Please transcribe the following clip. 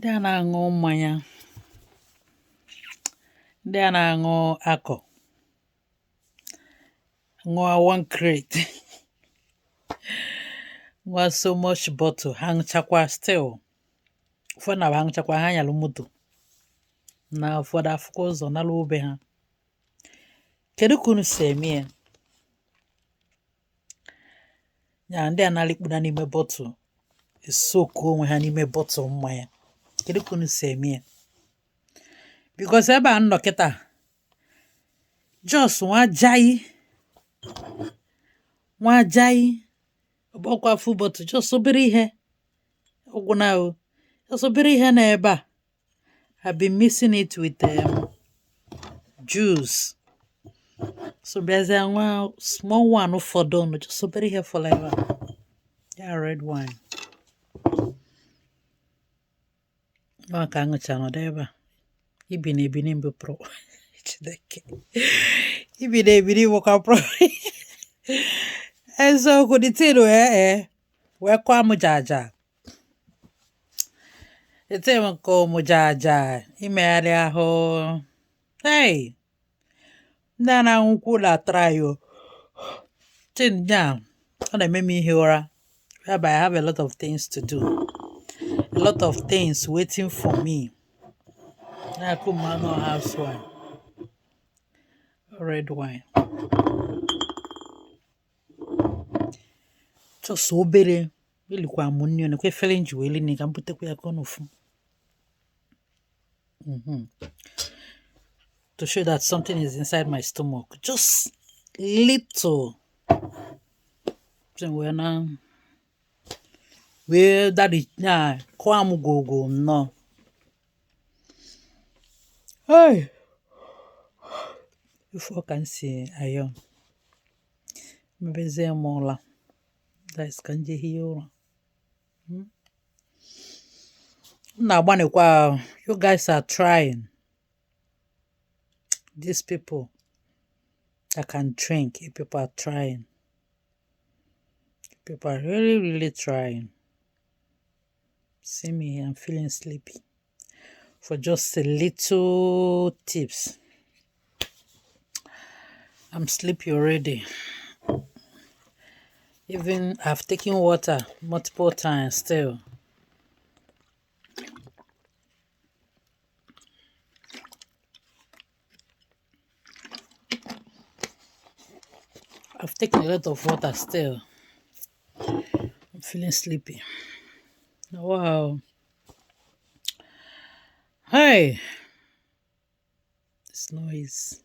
Ndị a na-aṅụ mmanya, ndị a na-aṅụ akọ, ṅụọ one crate, ṅụọ so much bottle, ha ṅụchakwa still. Ụfọdụ na ha ṅụchakwa ha nyalụ moto na ụfọdụ afụkwa ụzọ nalụ ube ha. Kedu ka unu si eme ya? Ya ndị a na-alịkpuna n'ime bọtụl esoku onwe ha n'ime bọtụl mmanya. Kedu ka unu si eme ya? Because ebe a nọ kịta just nwa ajayi ọgbakwa full bottle just obere ihe ọgwụ na o just obere ihe na ebe a. I've been mixing it with juice. So bịazie nwa small one ụfọdụ just obere ihe for like yeah, red wine. Ọ ka aṅụcha nọdụ ebe a. Ibi na ebini mbụ pro. Chineke. Ibi na ebini bụkwa pro. Eziokwu dị tinu wee kwa m jaja. Ete m nke ụmụ jaja imegharị ahụ. Hey! Ndị a na-anwụkwu na try o. Tin ya ọ na-eme m ihe ụra. Whereby I have a lot of things to do. A lot of things waiting for me. I could man or house wine. Red wine. Just obere. Really kwa munyo na kwe fele njueli ni kampute kwa konofu. To show that something is inside my stomach. Just little. So when where that is now, kwam go no. Hey, if I can see iron, maybe there more. That is kanje hiyo. Now, you guys are trying. These people that can drink, people are trying. People are really, really trying. See me, I'm feeling sleepy. For just a little tips. I'm sleepy already. Even I've taken water multiple times still. I've taken a lot of water still. I'm feeling sleepy. Wow. Hey. This noise.